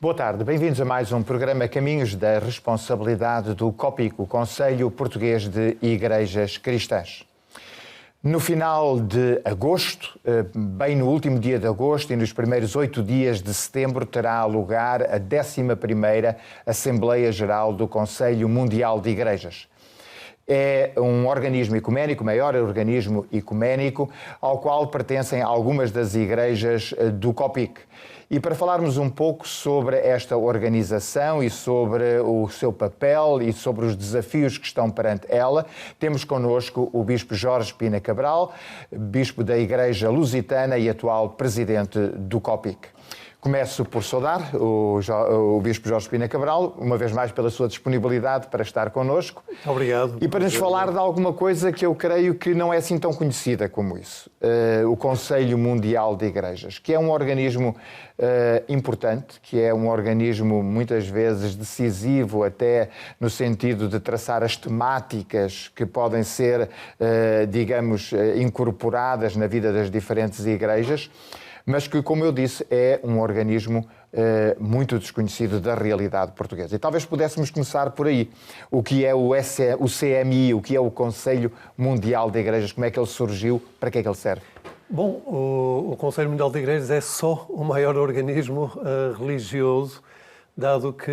Boa tarde, bem-vindos a mais um programa Caminhos da Responsabilidade do COPIC, o Conselho Português de Igrejas Cristãs. No final de agosto, bem no último dia de agosto e nos primeiros 8 dias de setembro, terá lugar a 11ª Assembleia Geral do Conselho Mundial de Igrejas. É um organismo ecuménico, o maior organismo ecuménico, ao qual pertencem algumas das igrejas do COPIC. E para falarmos um pouco sobre esta organização e sobre o seu papel e sobre os desafios que estão perante ela, temos connosco o Bispo Jorge Pina Cabral, Bispo da Igreja Lusitana e atual Presidente do COPIC. Começo por saudar o Bispo Jorge Pina Cabral, uma vez mais pela sua disponibilidade para estar connosco. Obrigado. E para nos falar de alguma coisa que eu creio que não é assim tão conhecida como isso. O Conselho Mundial de Igrejas, que é um organismo importante, que é um organismo muitas vezes decisivo até no sentido de traçar as temáticas que podem ser, incorporadas na vida das diferentes igrejas, mas que, como eu disse, é um organismo muito desconhecido da realidade portuguesa. E talvez pudéssemos começar por aí. O que é o CMI, o que é o Conselho Mundial de Igrejas, como é que ele surgiu, para que é que ele serve? Bom, o Conselho Mundial de Igrejas é só o maior organismo religioso, dado que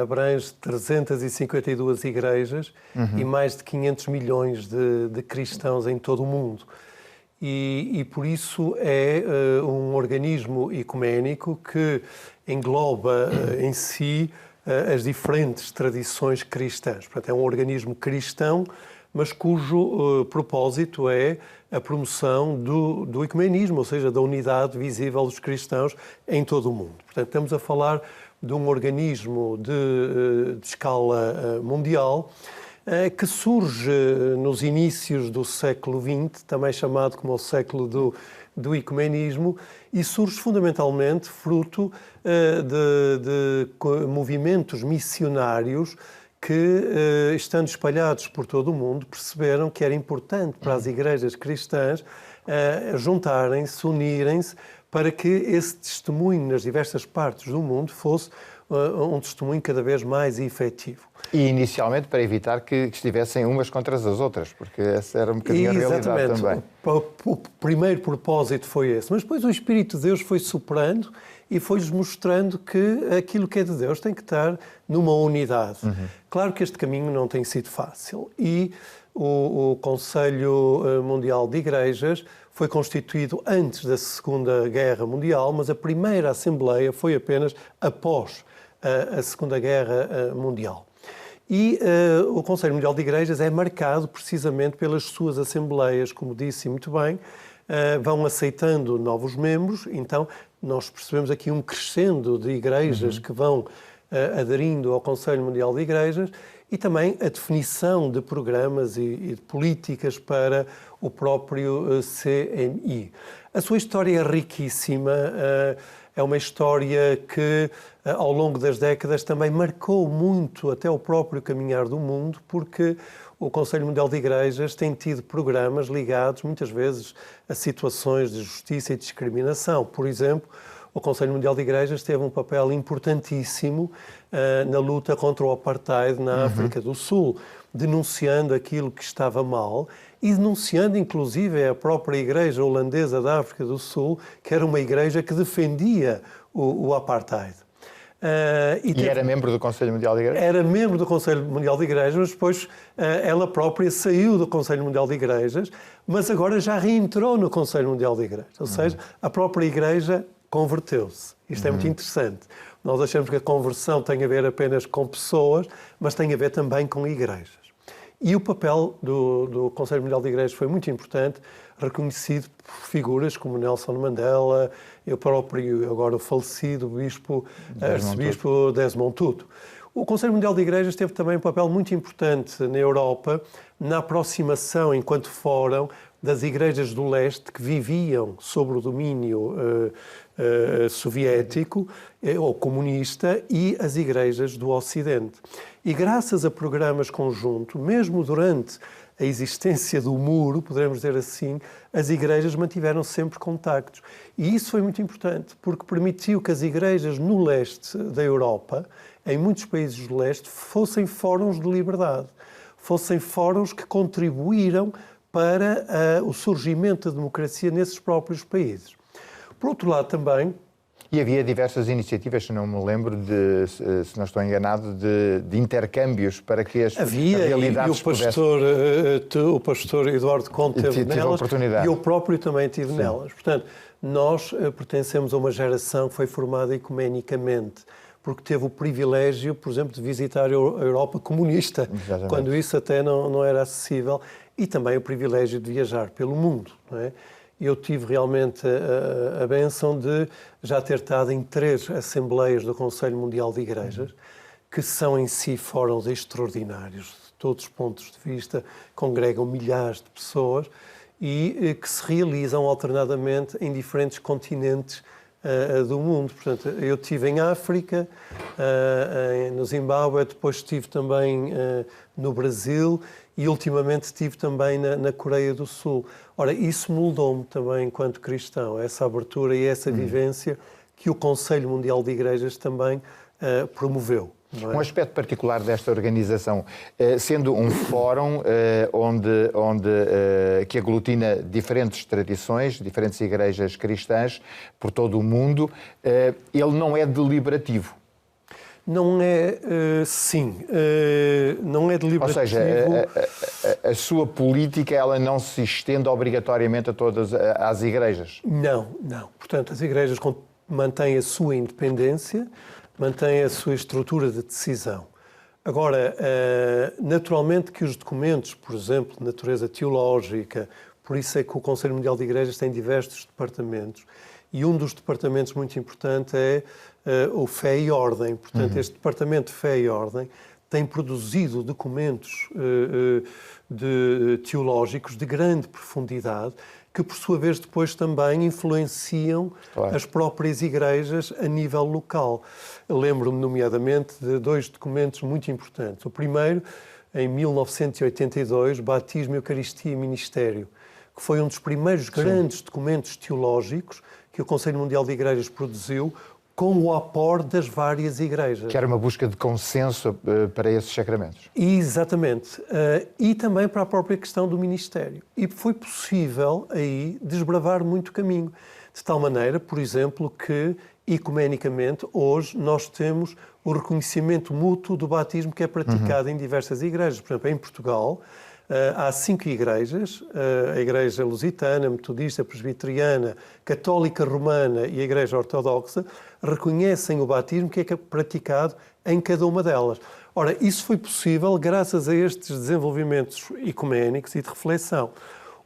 abrange 352 igrejas e mais de 500 milhões de cristãos em todo o mundo. E por isso é um organismo ecuménico que engloba em si as diferentes tradições cristãs. Portanto, é um organismo cristão, mas cujo propósito é a promoção do ecumenismo, ou seja, da unidade visível dos cristãos em todo o mundo. Portanto, estamos a falar de um organismo de escala mundial, que surge nos inícios do século XX, também chamado como o século do ecumenismo, e surge fundamentalmente fruto de movimentos missionários que, estando espalhados por todo o mundo, perceberam que era importante para as igrejas cristãs juntarem-se, unirem-se, para que esse testemunho nas diversas partes do mundo fosse um testemunho cada vez mais efetivo. E inicialmente para evitar que estivessem umas contra as outras, porque essa era um bocadinho a realidade também. O primeiro propósito foi esse, mas depois o Espírito de Deus foi superando e foi-lhes mostrando que aquilo que é de Deus tem que estar numa unidade. Claro que este caminho não tem sido fácil e o Conselho Mundial de Igrejas foi constituído antes da Segunda Guerra Mundial, mas a primeira Assembleia foi apenas após a Segunda Guerra Mundial. E o Conselho Mundial de Igrejas é marcado precisamente pelas suas assembleias, como disse muito bem, vão aceitando novos membros, então nós percebemos aqui um crescendo de igrejas que vão aderindo ao Conselho Mundial de Igrejas e também a definição de programas e de políticas para o próprio CMI. A sua história é riquíssima, é uma história que ao longo das décadas também marcou muito até o próprio caminhar do mundo, porque o Conselho Mundial de Igrejas tem tido programas ligados muitas vezes a situações de justiça e discriminação. Por exemplo, o Conselho Mundial de Igrejas teve um papel importantíssimo na luta contra o apartheid na África do Sul, denunciando aquilo que estava mal e denunciando inclusive a própria Igreja Holandesa da África do Sul, que era uma igreja que defendia o apartheid. E era membro do Conselho Mundial de Igrejas? Era membro do Conselho Mundial de Igrejas, mas depois ela própria saiu do Conselho Mundial de Igrejas, mas agora já reentrou no Conselho Mundial de Igrejas. Ou seja, a própria Igreja converteu-se. Isto é muito interessante. Nós achamos que a conversão tem a ver apenas com pessoas, mas tem a ver também com igrejas. E o papel do Conselho Mundial de Igrejas foi muito importante, reconhecido por figuras como Nelson Mandela, eu próprio, agora o falecido arcebispo Desmond Tutu. O Conselho Mundial de Igrejas teve também um papel muito importante na Europa, na aproximação, enquanto fórum, das igrejas do leste que viviam sob o domínio soviético ou comunista e as igrejas do Ocidente. E graças a programas conjuntos, mesmo durante a existência do muro, poderemos dizer assim, as igrejas mantiveram sempre contactos. E isso foi muito importante, porque permitiu que as igrejas no leste da Europa, em muitos países do leste, fossem fóruns de liberdade, fossem fóruns que contribuíram para o surgimento da democracia nesses próprios países. Por outro lado, também... E havia diversas iniciativas, se não me lembro, se não estou enganado, de intercâmbios para que as realidades o pastor Eduardo Conte teve nelas e eu próprio também tive nelas. Portanto, nós pertencemos a uma geração que foi formada ecumenicamente, porque teve o privilégio, por exemplo, de visitar a Europa comunista, Exatamente. quando isso até não era acessível, e também o privilégio de viajar pelo mundo, não é? Eu tive realmente a bênção de já ter estado em 3 assembleias do Conselho Mundial de Igrejas, que são em si fóruns extraordinários, de todos os pontos de vista, congregam milhares de pessoas e que se realizam alternadamente em diferentes continentes do mundo. Portanto, eu estive em África, no Zimbábue, depois estive também no Brasil e ultimamente estive também na Coreia do Sul. Ora, isso moldou-me também enquanto cristão, essa abertura e essa vivência que o Conselho Mundial de Igrejas também promoveu. Um aspecto particular desta organização, sendo um fórum que aglutina diferentes tradições, diferentes igrejas cristãs por todo o mundo, ele não é deliberativo. Não é, não é deliberativo. Ou seja, a sua política ela não se estende obrigatoriamente a todas as igrejas? Não. Portanto, as igrejas mantêm a sua independência, mantém a sua estrutura de decisão. Agora, naturalmente que os documentos, por exemplo, de natureza teológica, por isso é que o Conselho Mundial de Igrejas tem diversos departamentos, e um dos departamentos muito importante é o Fé e Ordem. Portanto, este departamento de Fé e Ordem tem produzido documentos teológicos de grande profundidade, que, por sua vez, depois também influenciam as próprias igrejas a nível local. Lembro-me, nomeadamente, de 2 documentos muito importantes. O primeiro, em 1982, Batismo, Eucaristia e Ministério, que foi um dos primeiros grandes documentos teológicos que o Conselho Mundial de Igrejas produziu, com o aporte das várias igrejas. Que era uma busca de consenso para esses sacramentos. Exatamente. E também para a própria questão do ministério. E foi possível aí desbravar muito caminho. De tal maneira, por exemplo, que ecumenicamente hoje nós temos o reconhecimento mútuo do batismo que é praticado em diversas igrejas. Por exemplo, em Portugal há 5 igrejas, a Igreja Lusitana, Metodista, Presbiteriana, Católica Romana e a Igreja Ortodoxa, reconhecem o batismo que é praticado em cada uma delas. Ora, isso foi possível graças a estes desenvolvimentos ecuménicos e de reflexão.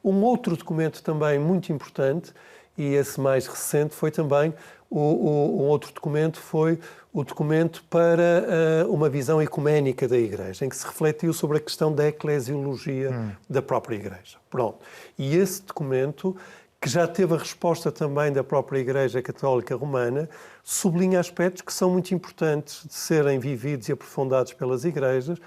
Um outro documento também muito importante, e esse mais recente, foi também um outro documento, foi o documento para uma visão ecuménica da Igreja, em que se refletiu sobre a questão da eclesiologia da própria Igreja. Pronto. E esse documento, que já teve a resposta também da própria Igreja Católica Romana, sublinha aspectos que são muito importantes de serem vividos e aprofundados pelas igrejas,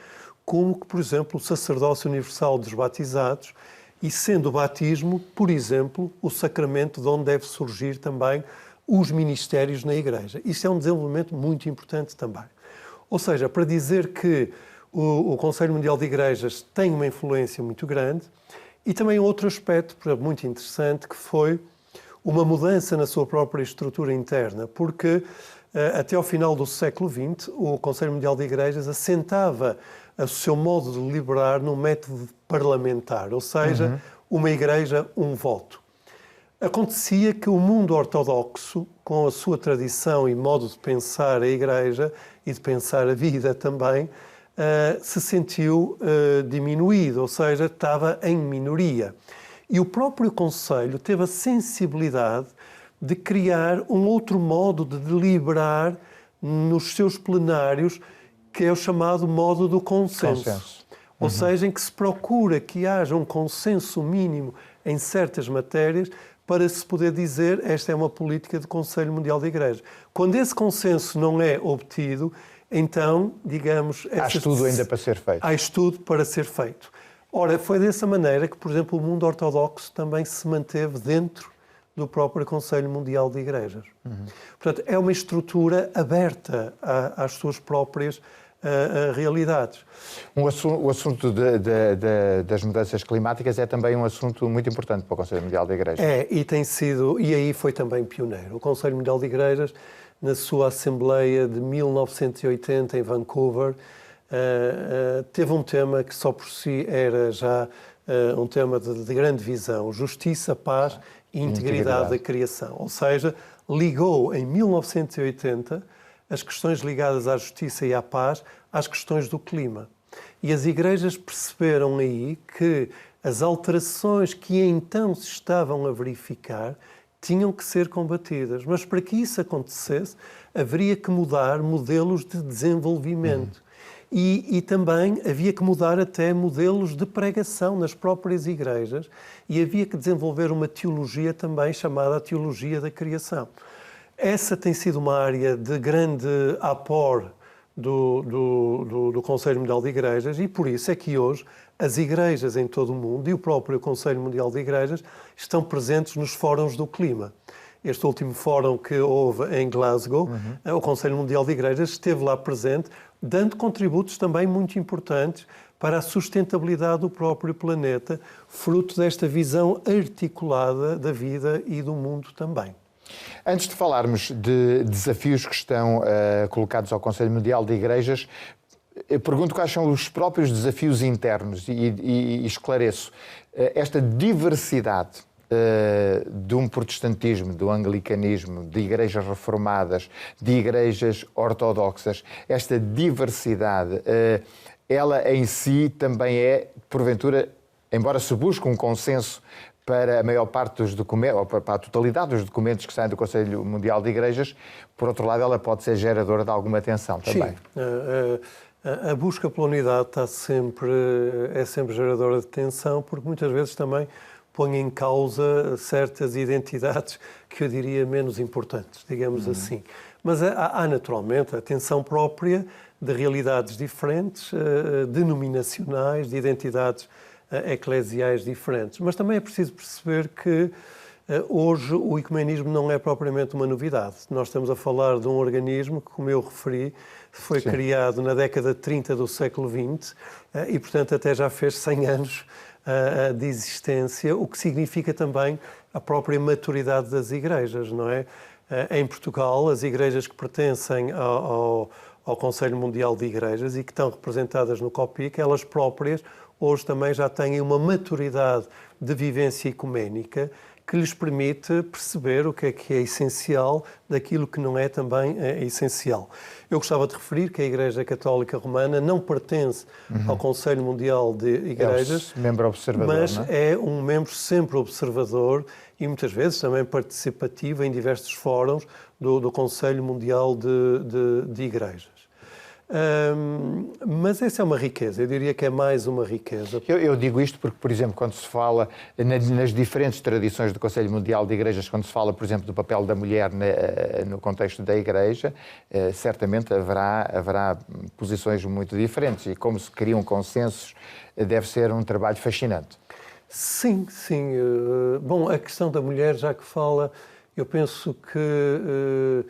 como que, por exemplo, o sacerdócio universal dos batizados, e sendo o batismo, por exemplo, o sacramento de onde deve surgir também os ministérios na Igreja. Isto é um desenvolvimento muito importante também. Ou seja, para dizer que o Conselho Mundial de Igrejas tem uma influência muito grande, e também outro aspecto, por exemplo, muito interessante, que foi uma mudança na sua própria estrutura interna, porque até ao final do século XX, o Conselho Mundial de Igrejas assentava o seu modo de deliberar num método parlamentar, ou seja, uma igreja, um voto. Acontecia que o mundo ortodoxo, com a sua tradição e modo de pensar a igreja e de pensar a vida também, se sentiu diminuído, ou seja, estava em minoria. E o próprio Conselho teve a sensibilidade de criar um outro modo de deliberar nos seus plenários, que é o chamado modo do consenso. Ou seja, em que se procura que haja um consenso mínimo em certas matérias para se poder dizer esta é uma política do Conselho Mundial de Igrejas. Quando esse consenso não é obtido, então, digamos... Há estudo ainda para ser feito. Há estudo para ser feito. Ora, foi dessa maneira que, por exemplo, o mundo ortodoxo também se manteve dentro do próprio Conselho Mundial de Igrejas. Portanto, é uma estrutura aberta às suas próprias realidades. O assunto das mudanças climáticas é também um assunto muito importante para o Conselho Mundial de Igrejas. É, e tem sido, e aí foi também pioneiro. O Conselho Mundial de Igrejas, na sua Assembleia de 1980 em Vancouver, teve um tema que só por si era já um tema de grande visão: justiça, paz e integridade da criação. Ou seja, ligou em 1980 as questões ligadas à justiça e à paz às questões do clima. E as igrejas perceberam aí que as alterações que então se estavam a verificar tinham que ser combatidas. Mas para que isso acontecesse, haveria que mudar modelos de desenvolvimento. E também havia que mudar até modelos de pregação nas próprias igrejas, e havia que desenvolver uma teologia também chamada a teologia da criação. Essa tem sido uma área de grande apor do Conselho Mundial de Igrejas, e por isso é que hoje as igrejas em todo o mundo e o próprio Conselho Mundial de Igrejas estão presentes nos fóruns do clima. Este último fórum que houve em Glasgow, o Conselho Mundial de Igrejas esteve lá presente, dando contributos também muito importantes para a sustentabilidade do próprio planeta, fruto desta visão articulada da vida e do mundo também. Antes de falarmos de desafios que estão colocados ao Conselho Mundial de Igrejas, eu pergunto quais são os próprios desafios internos e esclareço. Esta diversidade de um protestantismo, do anglicanismo, de igrejas reformadas, de igrejas ortodoxas, esta diversidade, ela em si também é, porventura, embora se busque um consenso para a maior parte dos documentos, ou para a totalidade dos documentos que saem do Conselho Mundial de Igrejas, por outro lado, ela pode ser geradora de alguma tensão também. Sim. A busca pela unidade é sempre geradora de tensão, porque muitas vezes também põe em causa certas identidades que eu diria menos importantes, digamos assim. Mas há naturalmente a tensão própria de realidades diferentes, denominacionais, de identidades eclesiais diferentes. Mas também é preciso perceber que hoje o ecumenismo não é propriamente uma novidade. Nós estamos a falar de um organismo que, como eu referi, foi criado na década de 30 do século XX e, portanto, até já fez 100 anos de existência, o que significa também a própria maturidade das igrejas, não é? Em Portugal, as igrejas que pertencem ao Conselho Mundial de Igrejas e que estão representadas no COPIC, elas próprias hoje também já têm uma maturidade de vivência ecuménica que lhes permite perceber o que é essencial daquilo que não é também essencial. Eu gostava de referir que a Igreja Católica Romana não pertence ao Conselho Mundial de Igrejas, membro observador, mas não é? É um membro sempre observador e muitas vezes também participativo em diversos fóruns do Conselho Mundial de Igrejas. Mas essa é uma riqueza, eu diria que é mais uma riqueza. Eu digo isto porque, por exemplo, quando se fala nas diferentes tradições do Conselho Mundial de Igrejas, quando se fala, por exemplo, do papel da mulher no contexto da Igreja, certamente haverá posições muito diferentes e como se criam consensos, deve ser um trabalho fascinante. Sim. Bom, a questão da mulher, já que fala, eu penso que...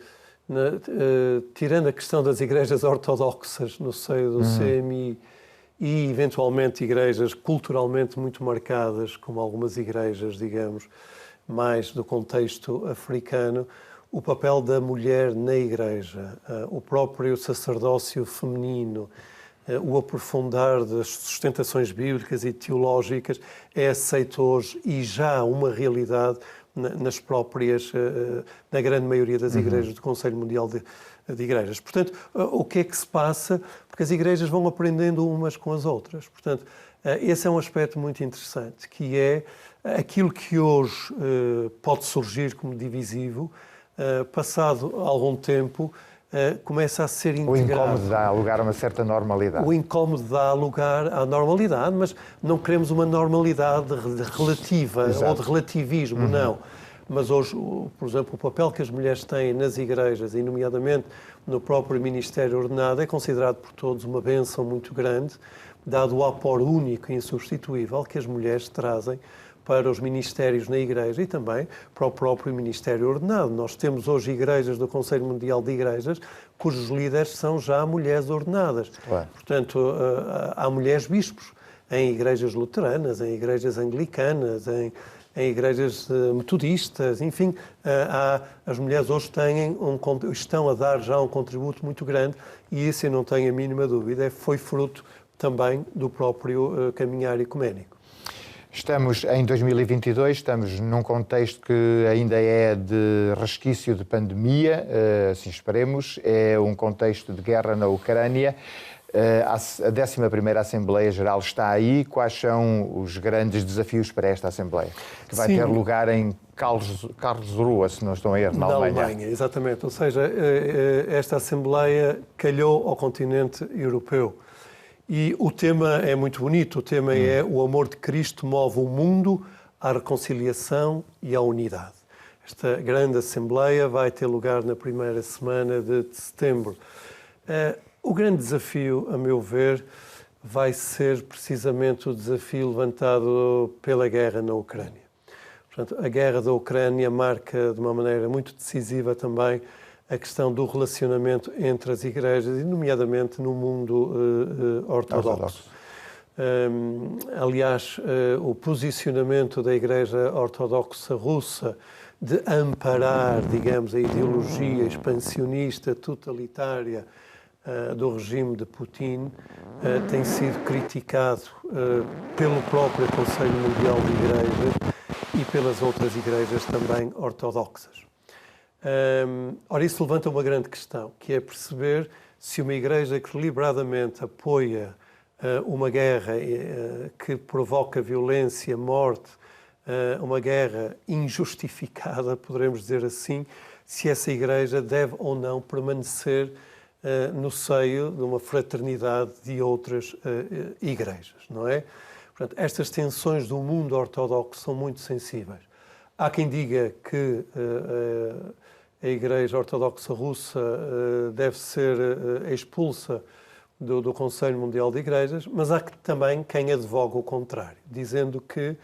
tirando a questão das igrejas ortodoxas no seio do CMI e, eventualmente, igrejas culturalmente muito marcadas, como algumas igrejas, digamos, mais do contexto africano, o papel da mulher na igreja, o próprio sacerdócio feminino, o aprofundar das sustentações bíblicas e teológicas é aceito hoje e já uma realidade nas próprias, na grande maioria das igrejas do Conselho Mundial de Igrejas. Portanto, o que é que se passa? Porque as igrejas vão aprendendo umas com as outras. Portanto, esse é um aspecto muito interessante, que é aquilo que hoje pode surgir como divisivo, passado algum tempo, começa a ser integrado. O incómodo dá lugar a uma certa normalidade. O incómodo dá lugar à normalidade, mas não queremos uma normalidade relativa. Exato. Ou de relativismo, não. mas hoje, por exemplo, o papel que as mulheres têm nas igrejas, e nomeadamente no próprio ministério ordenado, é considerado por todos uma bênção muito grande, dado o aporte único e insubstituível que as mulheres trazem para os ministérios na Igreja e também para o próprio ministério ordenado. Nós temos hoje igrejas do Conselho Mundial de Igrejas cujos líderes são já mulheres ordenadas. Claro. Portanto, há mulheres bispos em igrejas luteranas, em igrejas anglicanas, em igrejas metodistas, enfim, as mulheres hoje estão a dar já um contributo muito grande e isso eu não tenho a mínima dúvida, foi fruto também do próprio caminhar ecuménico. Estamos em 2022, estamos num contexto que ainda é de resquício de pandemia, assim esperemos, é um contexto de guerra na Ucrânia. A 11ª Assembleia Geral está aí. Quais são os grandes desafios para esta Assembleia? Que vai ter lugar em Karlsruhe, se não estou a erro, na Alemanha. Exatamente. Ou seja, esta Assembleia calhou ao continente europeu. E o tema é muito bonito. O tema é o amor de Cristo move o mundo à reconciliação e à unidade. Esta grande Assembleia vai ter lugar na primeira semana de setembro. O grande desafio, a meu ver, vai ser precisamente o desafio levantado pela guerra na Ucrânia. Portanto, a guerra da Ucrânia marca de uma maneira muito decisiva também a questão do relacionamento entre as igrejas, e nomeadamente no mundo ortodoxo. Aliás, o posicionamento da Igreja Ortodoxa Russa de amparar, digamos, a ideologia expansionista, totalitária do regime de Putin tem sido criticado pelo próprio Conselho Mundial de Igrejas e pelas outras igrejas também ortodoxas. Ora, isso levanta uma grande questão, que é perceber se uma igreja que deliberadamente apoia uma guerra que provoca violência, morte, uma guerra injustificada, poderemos dizer assim, se essa igreja deve ou não permanecer no seio de uma fraternidade de outras igrejas, não é? Portanto, estas tensões do mundo ortodoxo são muito sensíveis. Há quem diga que a Igreja Ortodoxa Russa deve ser expulsa do Conselho Mundial de Igrejas, mas há também quem advoga o contrário, dizendo que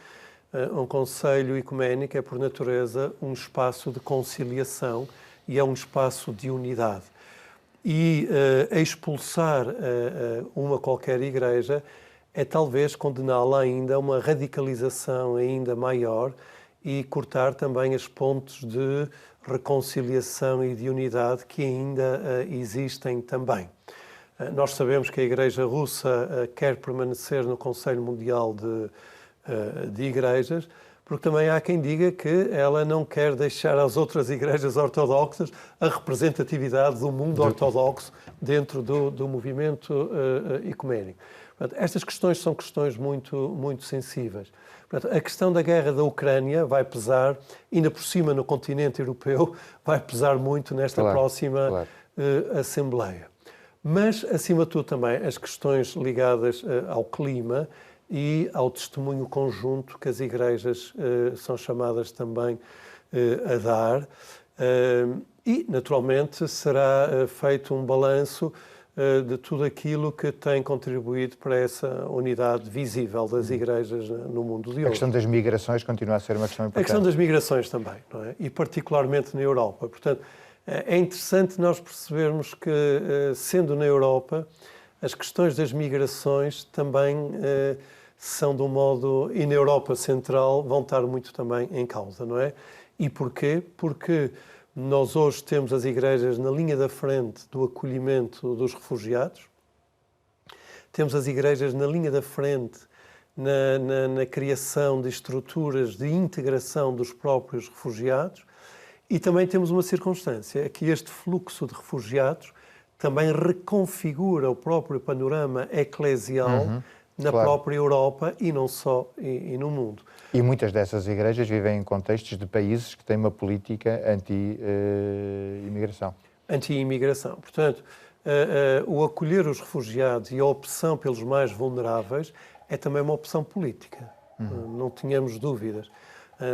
um Conselho Ecuménico é, por natureza, um espaço de conciliação e é um espaço de unidade. E expulsar uma qualquer igreja é talvez condená-la ainda a uma radicalização ainda maior e cortar também as pontes de reconciliação e de unidade que ainda existem também. Nós sabemos que a Igreja Russa quer permanecer no Conselho Mundial de Igrejas, porque também há quem diga que ela não quer deixar às outras igrejas ortodoxas a representatividade do mundo ortodoxo dentro do movimento ecuménico. Portanto, estas questões são questões muito sensíveis. Portanto, a questão da guerra da Ucrânia vai pesar, ainda por cima no continente europeu, vai pesar muito nesta próxima Assembleia. Mas, acima de tudo, também as questões ligadas ao clima e ao testemunho conjunto que as igrejas são chamadas também a dar. E, naturalmente, será feito um balanço de tudo aquilo que tem contribuído para essa unidade visível das igrejas no mundo de hoje. A questão das migrações continua a ser uma questão importante. A questão das migrações também, não é? E particularmente na Europa. Portanto, é interessante nós percebermos que, sendo na Europa, as questões das migrações também são de um modo, e na Europa Central, vão estar muito também em causa, não é? E porquê? Porque nós hoje temos as igrejas na linha da frente do acolhimento dos refugiados, temos as igrejas na linha da frente na criação de estruturas de integração dos próprios refugiados e também temos uma circunstância, é que este fluxo de refugiados também reconfigura o próprio panorama eclesial na própria Europa e não só e no mundo. E muitas dessas igrejas vivem em contextos de países que têm uma política anti-imigração. Anti-imigração. Portanto, o acolher os refugiados e a opção pelos mais vulneráveis é também uma opção política. Não tínhamos dúvidas.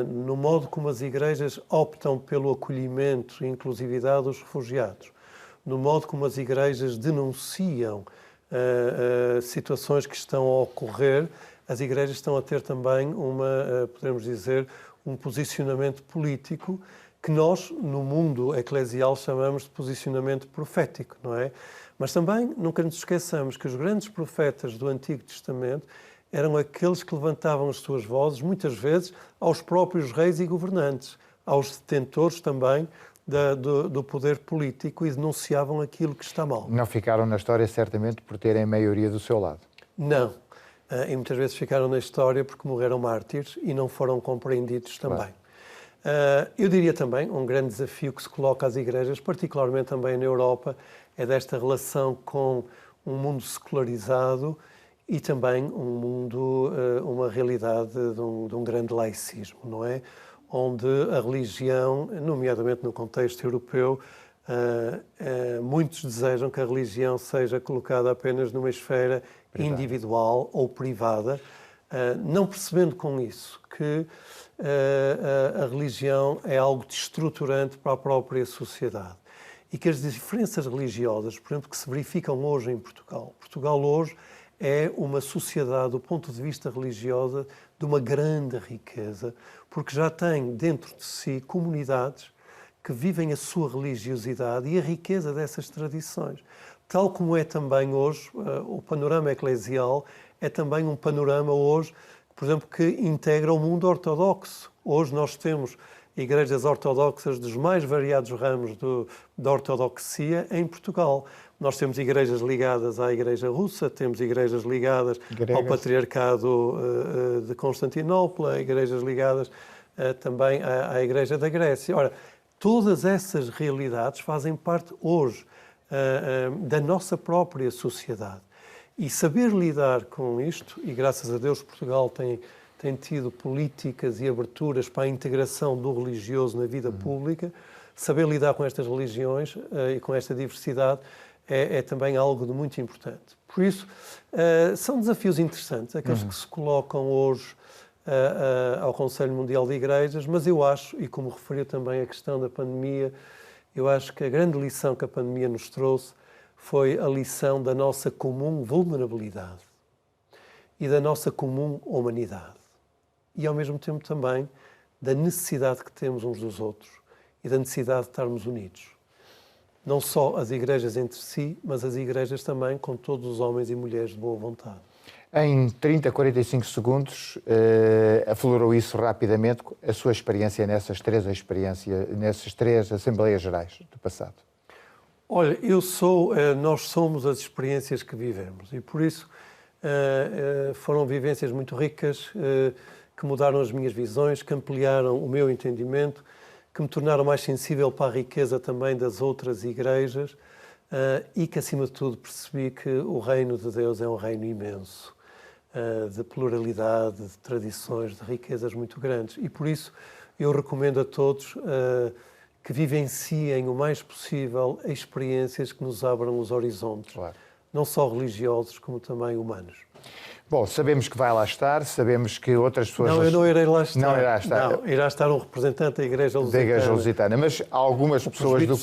no modo como as igrejas optam pelo acolhimento e inclusividade dos refugiados, no modo como as igrejas denunciam situações que estão a ocorrer, as igrejas estão a ter também podemos dizer, um posicionamento político que nós, no mundo eclesial, chamamos de posicionamento profético, não é? Mas também nunca nos esqueçamos que os grandes profetas do Antigo Testamento eram aqueles que levantavam as suas vozes, muitas vezes, aos próprios reis e governantes, aos detentores também do poder político, e denunciavam aquilo que está mal. Não ficaram na história, certamente, por terem a maioria do seu lado. Não. E muitas vezes ficaram na história porque morreram mártires e não foram compreendidos também. Claro. Eu diria também, um grande desafio que se coloca às igrejas, particularmente também na Europa, é desta relação com um mundo secularizado e também um mundo, uma realidade de um grande laicismo, não é? Onde a religião, nomeadamente no contexto europeu, muitos desejam que a religião seja colocada apenas numa esfera individual ou privada, não percebendo com isso que a religião é algo destruturante para a própria sociedade e que as diferenças religiosas, por exemplo, que se verificam hoje em Portugal. Portugal hoje é uma sociedade, do ponto de vista religioso, de uma grande riqueza, porque já tem dentro de si comunidades que vivem a sua religiosidade e a riqueza dessas tradições. Tal como é também hoje, o panorama eclesial é também um panorama hoje, por exemplo, que integra o mundo ortodoxo. Hoje nós temos igrejas ortodoxas dos mais variados ramos da ortodoxia em Portugal. Nós temos igrejas ligadas à Igreja Russa, temos igrejas ligadas ao Patriarcado de Constantinopla, igrejas ligadas também à Igreja da Grécia. Ora, todas essas realidades fazem parte hoje da nossa própria sociedade. E saber lidar com isto, e graças a Deus Portugal tem tido políticas e aberturas para a integração do religioso na vida pública, saber lidar com estas religiões e com esta diversidade é também algo de muito importante. Por isso, são desafios interessantes, aqueles que se colocam hoje ao Conselho Mundial de Igrejas, mas eu acho, e como referiu também a questão da pandemia, eu acho que a grande lição que a pandemia nos trouxe foi a lição da nossa comum vulnerabilidade e da nossa comum humanidade. E, ao mesmo tempo, também da necessidade que temos uns dos outros e da necessidade de estarmos unidos. Não só as igrejas entre si, mas as igrejas também com todos os homens e mulheres de boa vontade. Em 30, 45 segundos, aflorou isso rapidamente, a sua experiência nessas três Assembleias Gerais do passado. Olha, nós somos as experiências que vivemos e, por isso, foram vivências muito ricas, que mudaram as minhas visões, que ampliaram o meu entendimento, que me tornaram mais sensível para a riqueza também das outras igrejas e que, acima de tudo, percebi que o reino de Deus é um reino imenso, de pluralidade, de tradições, de riquezas muito grandes. E, por isso, eu recomendo a todos que vivenciem o mais possível experiências que nos abram os horizontes, claro, não só religiosos, como também humanos. Bom, sabemos que vai lá estar, sabemos que outras pessoas... Não, eu não irei lá estar. Não irá estar. Não, irá estar um representante da Igreja Lusitana. Da Igreja Lusitana, mas algumas pessoas do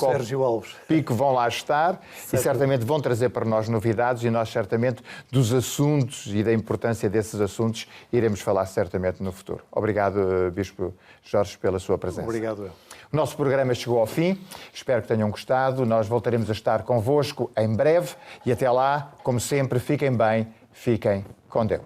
Pico vão lá estar e certamente vão trazer para nós novidades e nós certamente dos assuntos e da importância desses assuntos iremos falar certamente no futuro. Obrigado, Bispo Jorge, pela sua presença. Obrigado eu. O nosso programa chegou ao fim, espero que tenham gostado. Nós voltaremos a estar convosco em breve e até lá, como sempre, fiquem bem, fiquem com Deus.